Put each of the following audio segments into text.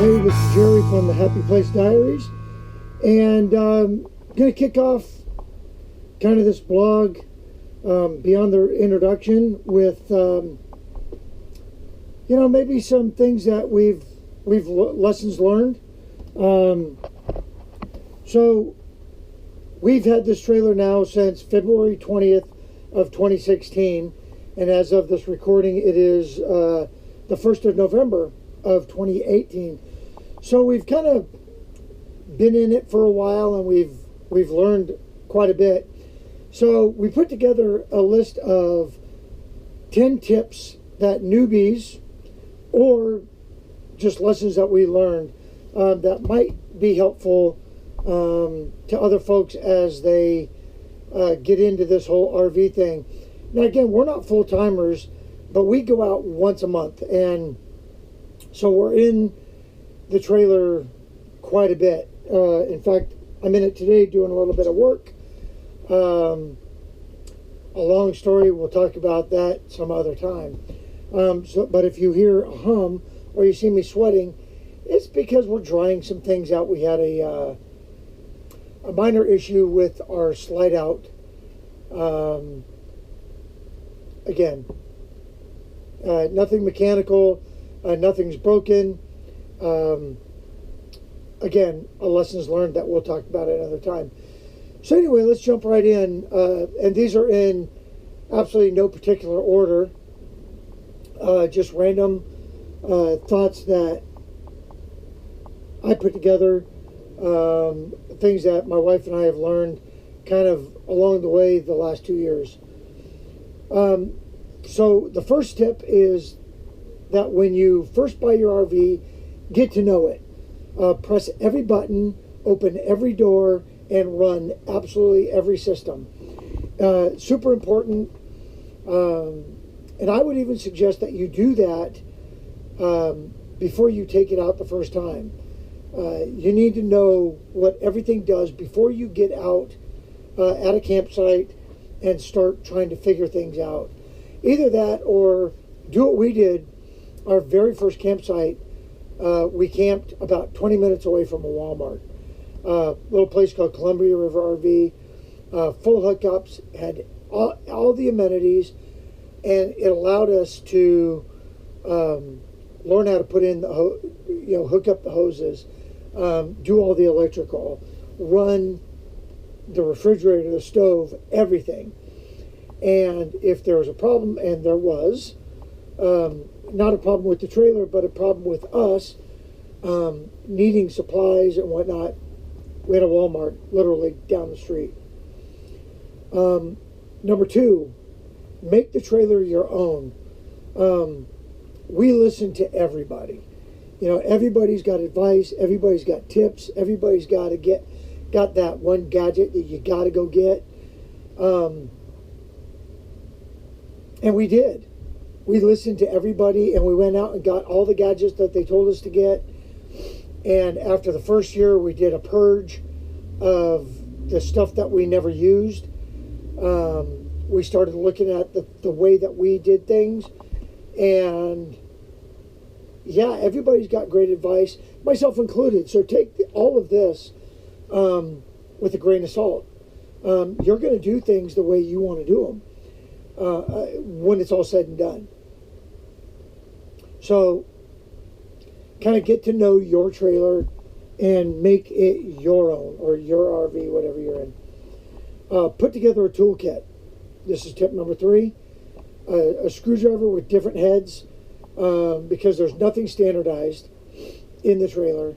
Hey, this is Jerry from the Happy Place Diaries, and I'm going to kick off kind of this blog beyond the introduction with, maybe some things that we've lessons learned. So we've had this trailer now since February 20th of 2016, and as of this recording, it is the 1st of November of 2018. So we've kind of been in it for a while, and we've learned quite a bit. So we put together a list of 10 tips that newbies, or just lessons that we learned, that might be helpful to other folks as they get into this whole RV thing. Now again, we're not full-timers, but we go out once a month, and so we're in the trailer quite a bit. In fact, I'm in it today doing a little bit of work. A long story, we'll talk about that some other time. But if you hear a hum or you see me sweating, it's because we're drying some things out. We had a minor issue with our slide out. Again, nothing mechanical, nothing's broken. Again, a lessons learned that we'll talk about another time. So anyway, let's jump right in. And these are in absolutely no particular order. Just random thoughts that I put together. Things that my wife and I have learned kind of along the way the last 2 years. So the first tip is that when you first buy your RV, get to know it. Press every button, open every door, and run absolutely every system. Super important. And I would even suggest that you do that before you take it out the first time. You need to know what everything does before you get out at a campsite and start trying to figure things out. Either that or do what we did. Our very first campsite, we camped about 20 minutes away from a Walmart. Little place called Columbia River RV, full hookups, had all the amenities, and it allowed us to learn how to put in hook up the hoses, do all the electrical, run the refrigerator, the stove, everything. And if there was a problem, and there was, not a problem with the trailer, but a problem with us needing supplies and whatnot, we had a Walmart literally down the street. Number two, make the trailer your own. We listen to everybody. Everybody's got advice, everybody's got tips, everybody's got that one gadget that you got to go get. And we did. We listened to everybody, and we went out and got all the gadgets that they told us to get. And after the first year, we did a purge of the stuff that we never used. We started looking at the way that we did things. And yeah, everybody's got great advice, myself included. So take all of this with a grain of salt. You're going to do things the way you want to do them when it's all said and done. So kind of get to know your trailer and make it your own, or your RV, whatever you're in. Put together a toolkit. This is tip number 3. A screwdriver with different heads, because there's nothing standardized in the trailer.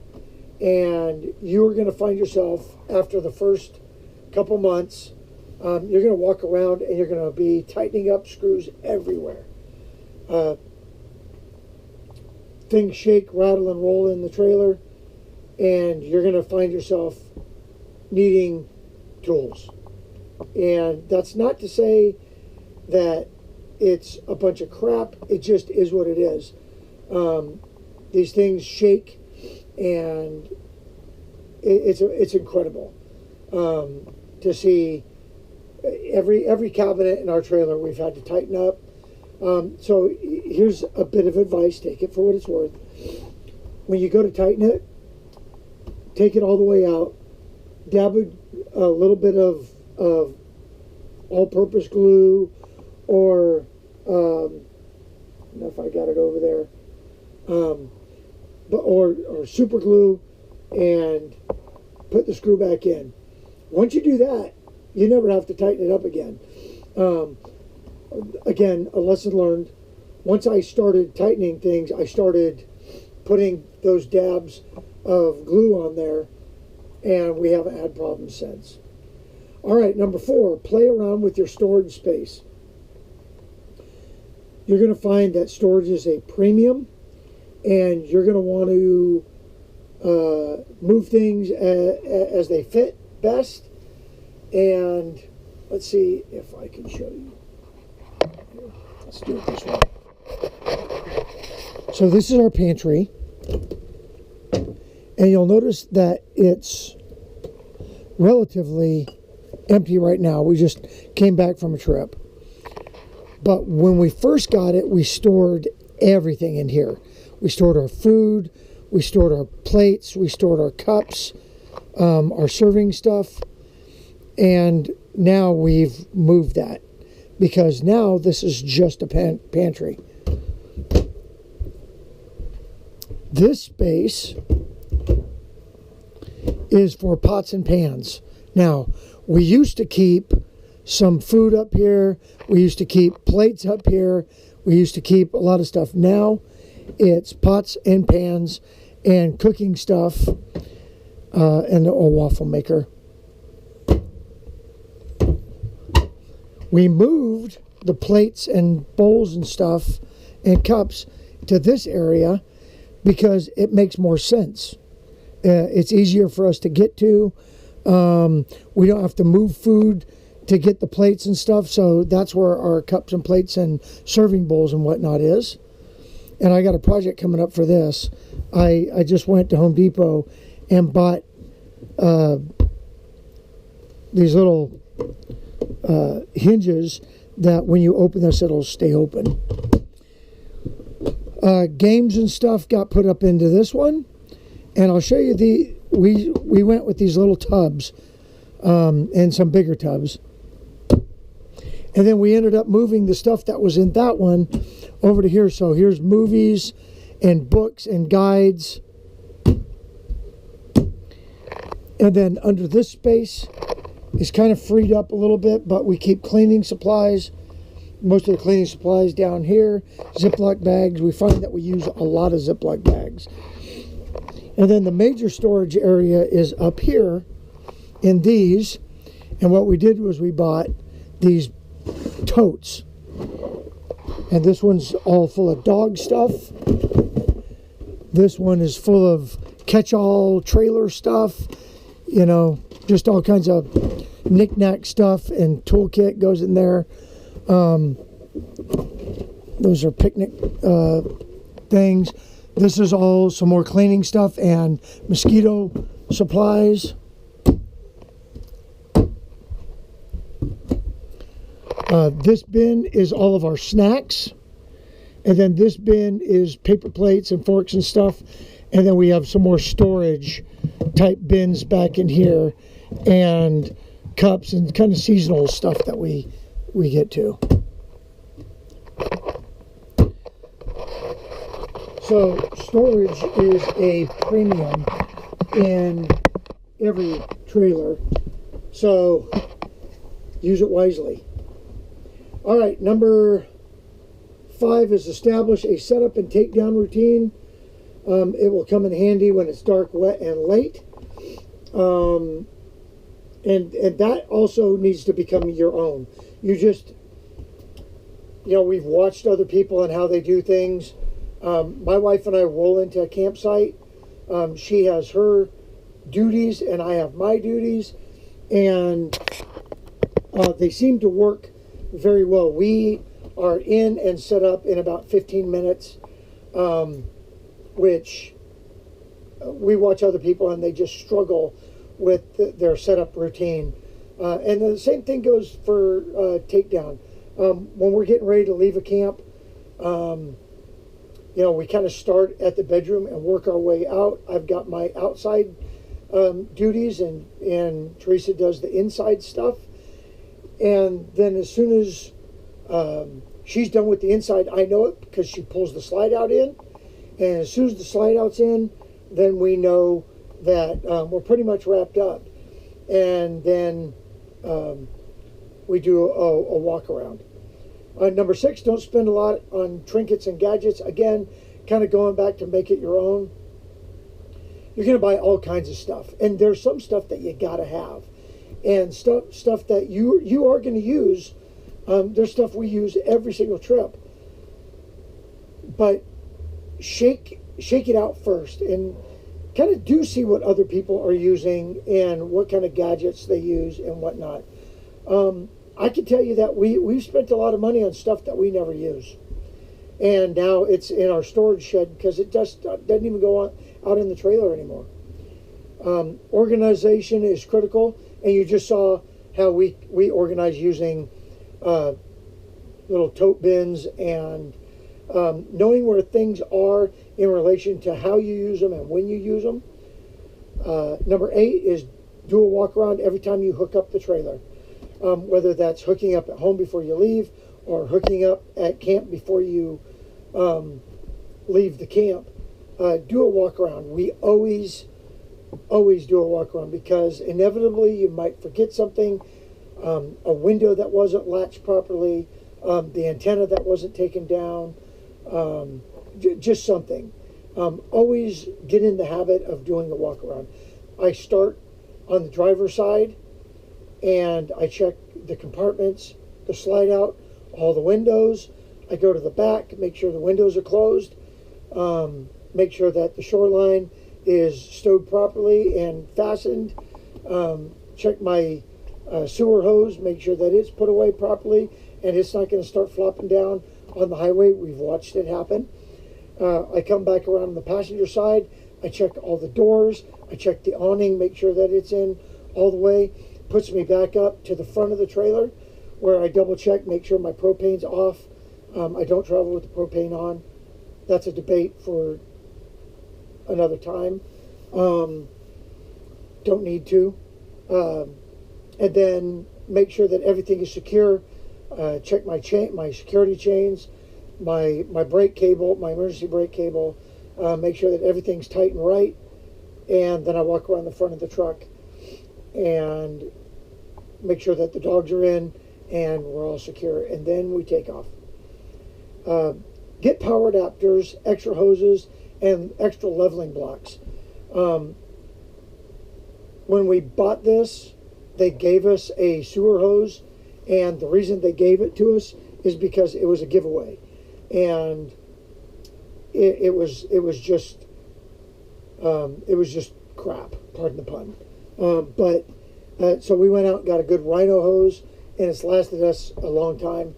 And you're going to find yourself, after the first couple months, you're going to walk around and you're going to be tightening up screws everywhere. Things shake, rattle, and roll in the trailer, and you're going to find yourself needing tools. And that's not to say that it's a bunch of crap. It just is what it is. These things shake, and it's incredible to see every cabinet in our trailer we've had to tighten up. So here's a bit of advice. Take it for what it's worth. when you go to tighten it, take it all the way out, dab a little bit of all-purpose glue, or I don't know if I got it over there, or super glue, and put the screw back in. Once you do that, you never have to tighten it up again. Again, a lesson learned. Once I started tightening things, I started putting those dabs of glue on there, and we haven't had problems since. All right, number 4, play around with your storage space. You're going to find that storage is a premium, and you're going to want to move things as they fit best. And let's see if I can show you. Let's do it this way. So this is our pantry, and you'll notice that it's relatively empty right now. We just came back from a trip. But when we first got it, we stored everything in here. We stored our food, we stored our plates, we stored our cups, our serving stuff, and now we've moved that because now this is just a pantry. This space is for pots and pans. Now, we used to keep some food up here. We used to keep plates up here. We used to keep a lot of stuff. Now, it's pots and pans and cooking stuff and a waffle maker. We moved the plates and bowls and stuff and cups to this area because it makes more sense. It's easier for us to get to. We don't have to move food to get the plates and stuff, so that's where our cups and plates and serving bowls and whatnot is. And I got a project coming up for this. I just went to Home Depot and bought these little hinges that when you open this, it'll stay open. Games and stuff got put up into this one, and I'll show you we went with these little tubs and some bigger tubs, and then we ended up moving the stuff that was in that one over to here. So here's movies and books and guides, and then under this space is kind of freed up a little bit, but we keep cleaning supplies. Most of the cleaning supplies down here, Ziploc bags. We find that we use a lot of Ziploc bags. And then the major storage area is up here in these. And what we did was we bought these totes. And this one's all full of dog stuff. This one is full of catch-all trailer stuff. You know, just all kinds of knick-knack stuff, and toolkit goes in there. Those are picnic things. This is all some more cleaning stuff and mosquito supplies. This bin is all of our snacks, and then this bin is paper plates and forks and stuff, and then we have some more storage type bins back in here, and cups and kind of seasonal stuff that we get to. So storage is a premium in every trailer, so use it wisely. All right, number 5 is establish a setup and takedown routine. It will come in handy when it's dark, wet, and late. And that also needs to become your own. We've watched other people and how they do things. My wife and I roll into a campsite. She has her duties and I have my duties, and they seem to work very well. We are in and set up in about 15 minutes, which we watch other people and they just struggle with their setup routine. And the same thing goes for takedown. When we're getting ready to leave a camp, you know, we kind of start at the bedroom and work our way out. I've got my outside duties, and Teresa does the inside stuff. And then as soon as she's done with the inside, I know it because she pulls the slide out in. And as soon as the slide out's in, then we know that we're pretty much wrapped up. And then we do a walk around. Number 6, don't spend a lot on trinkets and gadgets. Again, kind of going back to make it your own. You're going to buy all kinds of stuff. And there's some stuff that you got to have. And stuff that you are going to use. There's stuff we use every single trip. But shake it out first and kind of do see what other people are using and what kind of gadgets they use and whatnot. I can tell you that we've spent a lot of money on stuff that we never use. And now it's in our storage shed because it just doesn't even go out in the trailer anymore. Organization is critical, and you just saw how we organize using little tote bins and knowing where things are in relation to how you use them and when you use them. Number 8 is do a walk around every time you hook up the trailer. Whether that's hooking up at home before you leave or hooking up at camp before you leave the camp. Do a walk around. We always do a walk around because inevitably you might forget something, a window that wasn't latched properly, the antenna that wasn't taken down, just something. Always get in the habit of doing a walk around. I start on the driver's side and I check the compartments, the slide out, all the windows. I go to the back, make sure the windows are closed, make sure that the shoreline is stowed properly and fastened, check my sewer hose, make sure that it's put away properly and it's not going to start flopping down on the highway. We've watched it happen. I come back around on the passenger side, I check all the doors, I check the awning, make sure that it's in all the way. Puts me back up to the front of the trailer where I double check, make sure my propane's off. I don't travel with the propane on. That's a debate for another time. Don't need to. And then make sure that everything is secure. Check my security chains, my brake cable, my emergency brake cable. Make sure that everything's tight and right. And then I walk around the front of the truck and make sure that the dogs are in and we're all secure, and then we take off. Get power adapters, extra hoses, and extra leveling blocks. When we bought this, they gave us a sewer hose, and the reason they gave it to us is because it was a giveaway, and it was just crap, pardon the pun. So we went out and got a good Rhino hose, and it's lasted us a long time.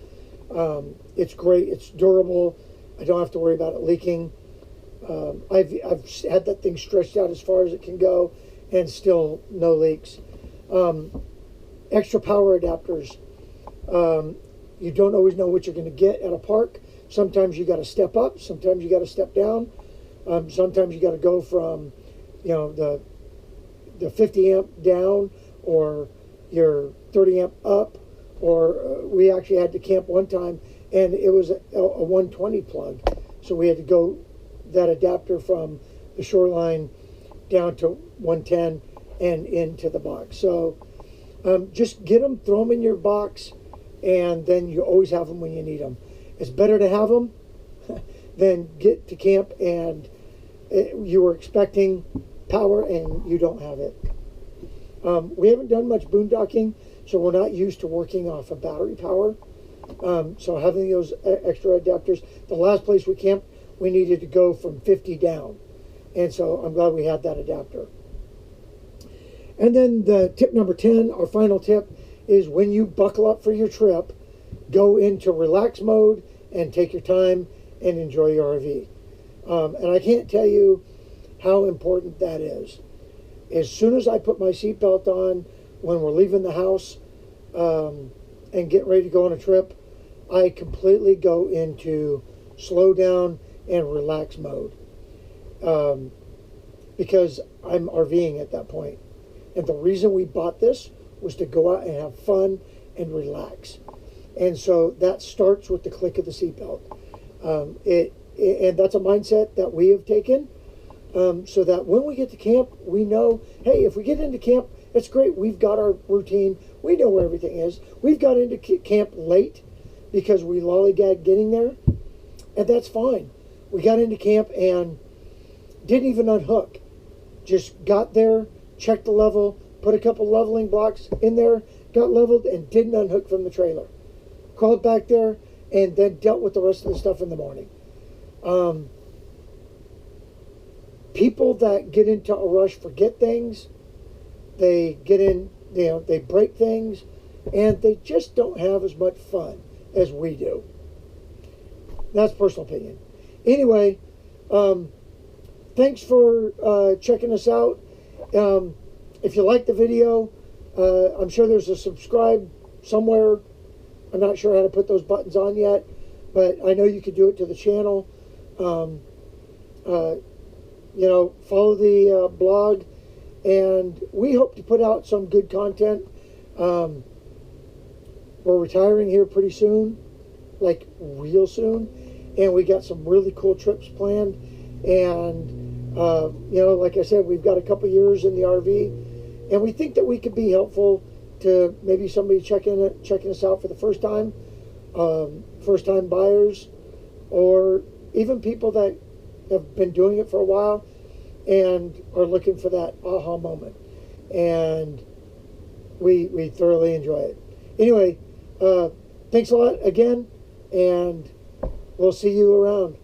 It's great. It's durable. I don't have to worry about it leaking. I've had that thing stretched out as far as it can go, and still no leaks. Extra power adapters. You don't always know what you're going to get at a park. Sometimes you got to step up. Sometimes you got to step down. Sometimes you got to go from, the 50 amp down, or your 30 amp up, or we actually had to camp one time and it was a 120 plug, so we had to go that adapter from the shoreline down to 110 and into the box. So just get them, throw them in your box, and then you always have them when you need them. It's better to have them than get to camp and you were expecting power and you don't have it. We haven't done much boondocking, so we're not used to working off of battery power. So having those extra adapters, the last place we camped, we needed to go from 50 down. And so I'm glad we had that adapter. And then the tip number 10, our final tip, is when you buckle up for your trip, go into relax mode and take your time and enjoy your RV. And I can't tell you how important that is. As soon as I put my seatbelt on when we're leaving the house and get ready to go on a trip, I completely go into slow down and relax mode, because I'm RVing at that point. And the reason we bought this was to go out and have fun and relax. And so that starts with the click of the seatbelt. And that's a mindset that we have taken, so that when we get to camp, we know, hey, if we get into camp, it's great. We've got our routine. We know where everything is. We've got into camp late because we lollygagged getting there, and that's fine. We got into camp and didn't even unhook. Just got there, checked the level, put a couple leveling blocks in there, got leveled, and didn't unhook from the trailer. Crawled back there, and then dealt with the rest of the stuff in the morning. People that get into a rush forget things. They get in, they break things, and they just don't have as much fun as we do. That's personal opinion. Anyway, thanks for checking us out. If you like the video, I'm sure there's a subscribe somewhere. I'm not sure how to put those buttons on yet, but I know you could do it to the channel. Follow the blog, and we hope to put out some good content. We're retiring here pretty soon, like real soon, and we got some really cool trips planned. And like I said, we've got a couple years in the RV, and we think that we could be helpful to maybe somebody checking us out for the first time buyers, or even people that have been doing it for a while and are looking for that aha moment. And we thoroughly enjoy it. Anyway, thanks a lot again, and we'll see you around.